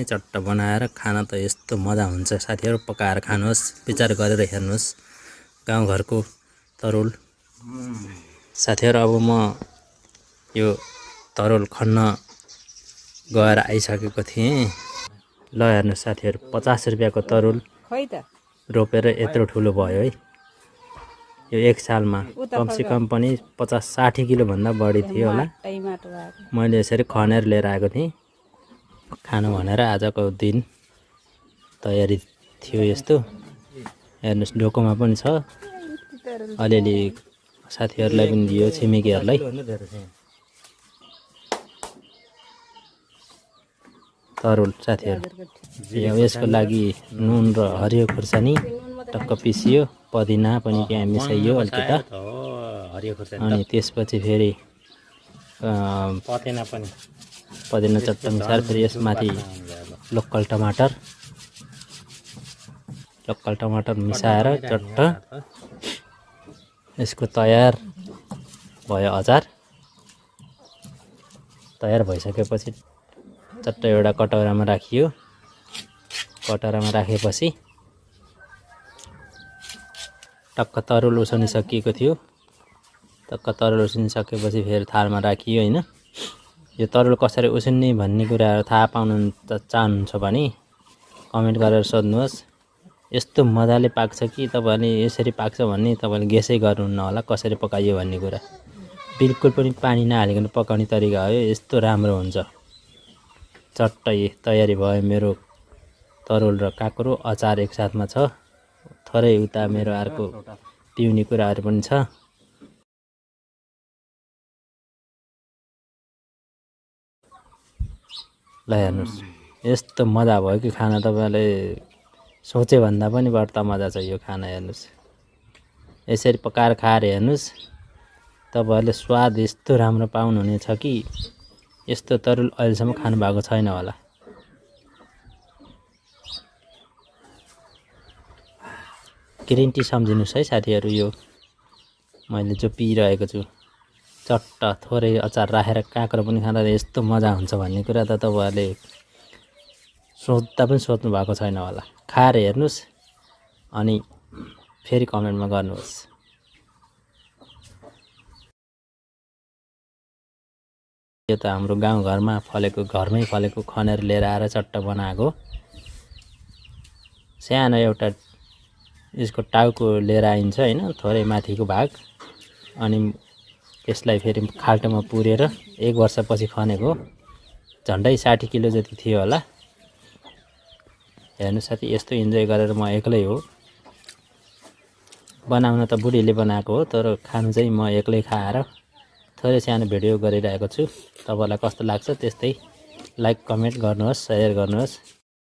चट्ट बनाएर खान त यस्तो मजा हुन्छ साथीहरु। पकाएर खानुहोस्, विचार गरेर हेर्नुहोस् गाउँघरको तरुल। साथीहरु अब म यो तरुल खन्न गएर आइसकेको थिएँ। ल हेर्नुहोस् साथीहरु, 50 रुपैयाँको तरुल रोपेर यत्रो ठुलो भयो है। यो एक सालमा कमसेकम पनि 50-60 किलो भन्दा बढी थियो होला। मैले यसरी खनेर लिएर आएको थिएँ खानु भनेर। आजको दिन तयारी थियो यस्तो। हेर्नुहोस् डोकोमा पनि छ, अलिअलि साथीहरूलाई पनि दियो, छिमेकीहरूलाई। तरुल साथीहरू, यसको लागि नुन र हरियो खुर्सानी टक्क पिसियो, पुदिना पनि त्यहाँ मिसाइयो अलिकति, अनि त्यसपछि फेरि पुदिना चट्ट मिसाएर फेरि यसमाथि लोकल टमाटर मिसाएर चट्ट यसको तयार भयो अचार। तयार भइसकेपछि चट्ट एउटा कटौरामा राखियो। कटौरामा राखेपछि टक्क तरुल उसिनिसकेको थियो। टक्क तरुल उसिनिसकेपछि फेरि थालमा राखियो हैन। यो तरुल कसरी उसिन्ने भन्ने कुराहरु थाहा पाउन चाहनुहुन्छ भने कमेन्ट गरेर सोध्नुहोस्। यस्तो मजाले पाक्छ कि तपाईहरुले यसरी पाक्छ भन्ने तपाईले गेसै गर्नुहुन्न होला कसरी पकाइयो भन्ने कुरा। बिल्कुल पनि पानी नहालिकन पकाउने तरिका हो। यस्तो राम्रो हुन्छ। चट्टै तयारी भयो मेरो तरुल र काँक्रो अचार एकसाथमा छ। थोरै उता मेरो अर्को पिउने कुराहरु पनि छ। ल हेर्नुस्, यस्तो मजा भयो कि खाना तपाईले सोचे भन्दा पनि बढ्ता मजा छ यो खाना। हेर्नुस्, यसरी पकाएर खाएर हेर्नुस्, तपाईहरुले स्वाद यस्तो राम्रो पाउनुहुनेछ कि यस्तो तरुल अहिलेसम्म खानु भएको छैन होला। ग्रिन टी सम्झिनुस् है साथीहरु। यो मैले जो पिइरहेको छु, चट्ट थोरै अचार राखेर काँक्रो पनि खाँदा यस्तो मजा हुन्छ भन्ने कुरा त तपाईहरुले सोच्दा पनि सोच्नु भएको छैन होला। खाएर हेर्नुस् अनि फेरि कमेन्टमा गर्नुहोस्। यो त हाम्रो गाउँघरमा फलेको, घरमै फलेको खनेर लिएर आएर चट्ट बनाएको। सानो एउटा यसको टाउको लिएर आइन्छ हैन, थोरै माथिको भाग, अनि यसलाई फेरि खाल्टोमा पुरेर 1 वर्षपछि खनेको। झन्डै 60 किलो जति थियो होला। हेर्नु साथी, यस्तो इन्जोय गरेर म एक्लै हो। बनाउन त बुढीले बनाएको हो, तर खानु चाहिँ म एक्लै खाएर थोरै सानो भिडियो गरिरहेको छु। तपाईलाई कस्तो लाग्छ त्यस्तै लाइक कमेन्ट गर्नुहोस्, शेयर गर्नुहोस्।